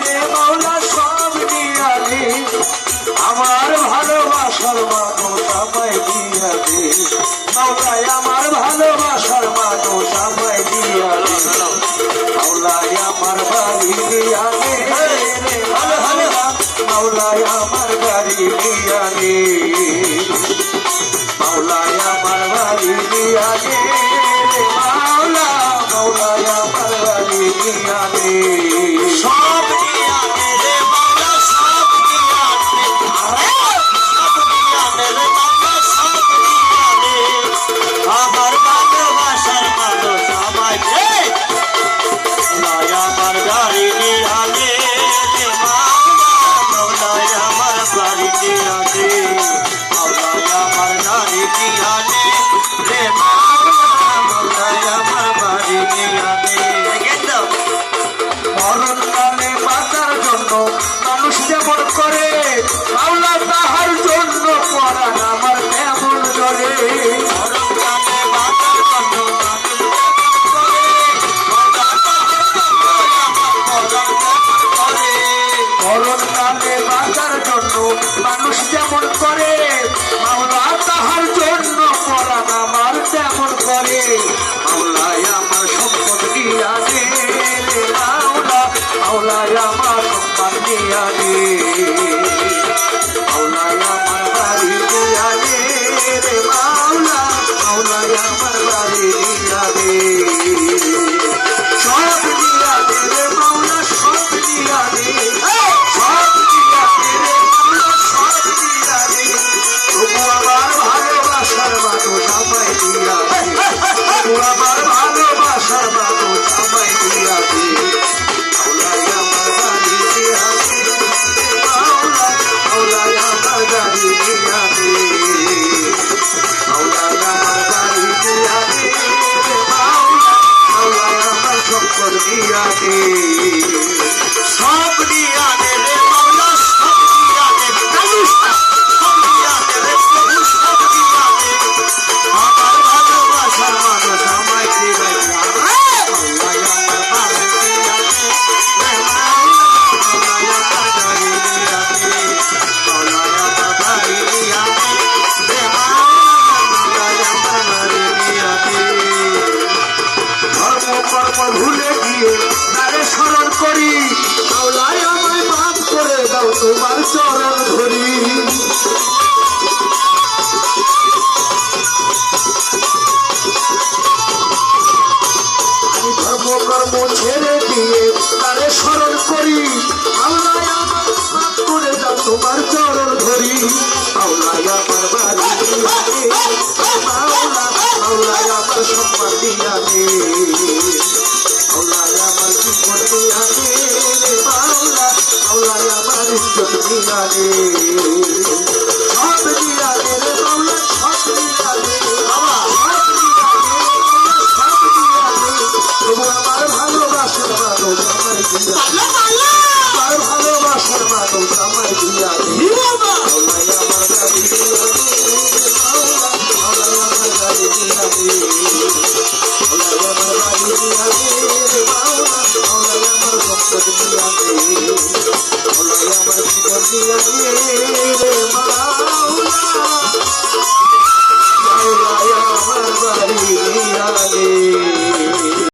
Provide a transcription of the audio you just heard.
রে মাওলা সব দিয়া দে আমার ভালোবাসার মানুষ আমায় দিয়া দে মাওলাই আমার ভালোবাসার মানুষ আমায় দিয়া দে মাওলাই আমার বাড়ি দিয়া দে রে মাওলা মাওলাই আমার বাড়ি দিয়া দে মাওলাই আমার বাড়ি দিয়া দে রে মাওলা মাওলাই আমার বাড়ি দিয়া দে সব দিয়া দে রে মাওলা সব দিয়া দে সব দিয়া দে রে মাওলা সব দিয়া দে আমার ভালোবাসার মানুষ আমায় দে মাওলাই আমার গাড়ি দিয়া দে রে মাওলা মাওলাই আমার বাড়ি দিয়া দে মাওলাই আমার গাড়ি দিয়া দে রে মাওলা মাওলাই আমার বাড়ি দিয়া দে মরণকালে বাঁচার জন্য মানুষ যেমন করে মাওলা তাহার জন্য পরাণ আমার তেমন জলে মরণকালে বাঁচার জন্য মানুষ যেমন করে মাওলা তাহার জন্য আমার পরাণ তেমন করে মরণকালে বাঁচার জন্য মানুষ যেমন করে মাওলা তাহার জন্য পরাণ আমার তেমন করে মাওলাই আমার সম্পদ দিয়া দে রে মাওলা মাওলাই আমার সম্মান দিয়া দে মাওলাই আমার বাড়ি দিয়া দে রে মাওলা মাওলাই আমার বাড়ি দিয়া দে সব দিয়া দে রে মাওলা সব দিয়া দে সব দিয়া দে রে মাওলা সব দিয়া দে তবু আমার ভালোবাসার মানুষ আমায় দিয়া দে তবু আমার ভালোবাসার মানুষ আমায় দিয়া দে মাওলাই আমার বাড়ি দিয়া দে মাওলা মাওলাই আমার বাড়ি দিয়া দে মাওলাই আমার বাড়ি দিয়া দে মাওলা মাওলাই আমার সম্পদ দিয়া দে সব দিয়া দে রে মাওলা সব দিয়া দে সব দিয়া দে রে প্রভু সব দিয়া দে আমার ভালোবাসার মানুষ আমায় দিবে মাওলাই আমার বাড়ি দিয়া দে রে মাওলা মাওলাই আমার গাড়ি দিয়া দে মাওলাই আমার বাড়ি দিয়া দে রে মাওলা মাওলাই আমার বাড়ি দিয়া দে ধর্ম কর্ম ভুলে গিয়ে তারে স্মরণ করি মাওলাই আমায় মাফ করে দাও তোমার চরণ ধরি আমি ধর্ম কর্ম ছেড়ে দিয়ে তারে স্মরণ করি মাওলাই আমায় মাফ করে দাও তোমার চরণ ধরি মাওলাই আমার বাড়ি দিয়া দে মাওলা মাওলাই আমার সম্মান দিয়া দে মাওলাই আমার জীবন দিয়া দে রে মাওলা মাওলাই আমার ইজ্জত দিয়া দে সব দিয়া দে রে মাওলা সব দিয়া দে সব দিয়া দে মাওলা সব দিয়া দে তবু আমার ভালোবাসার মানুষ আমায় দিয়া দে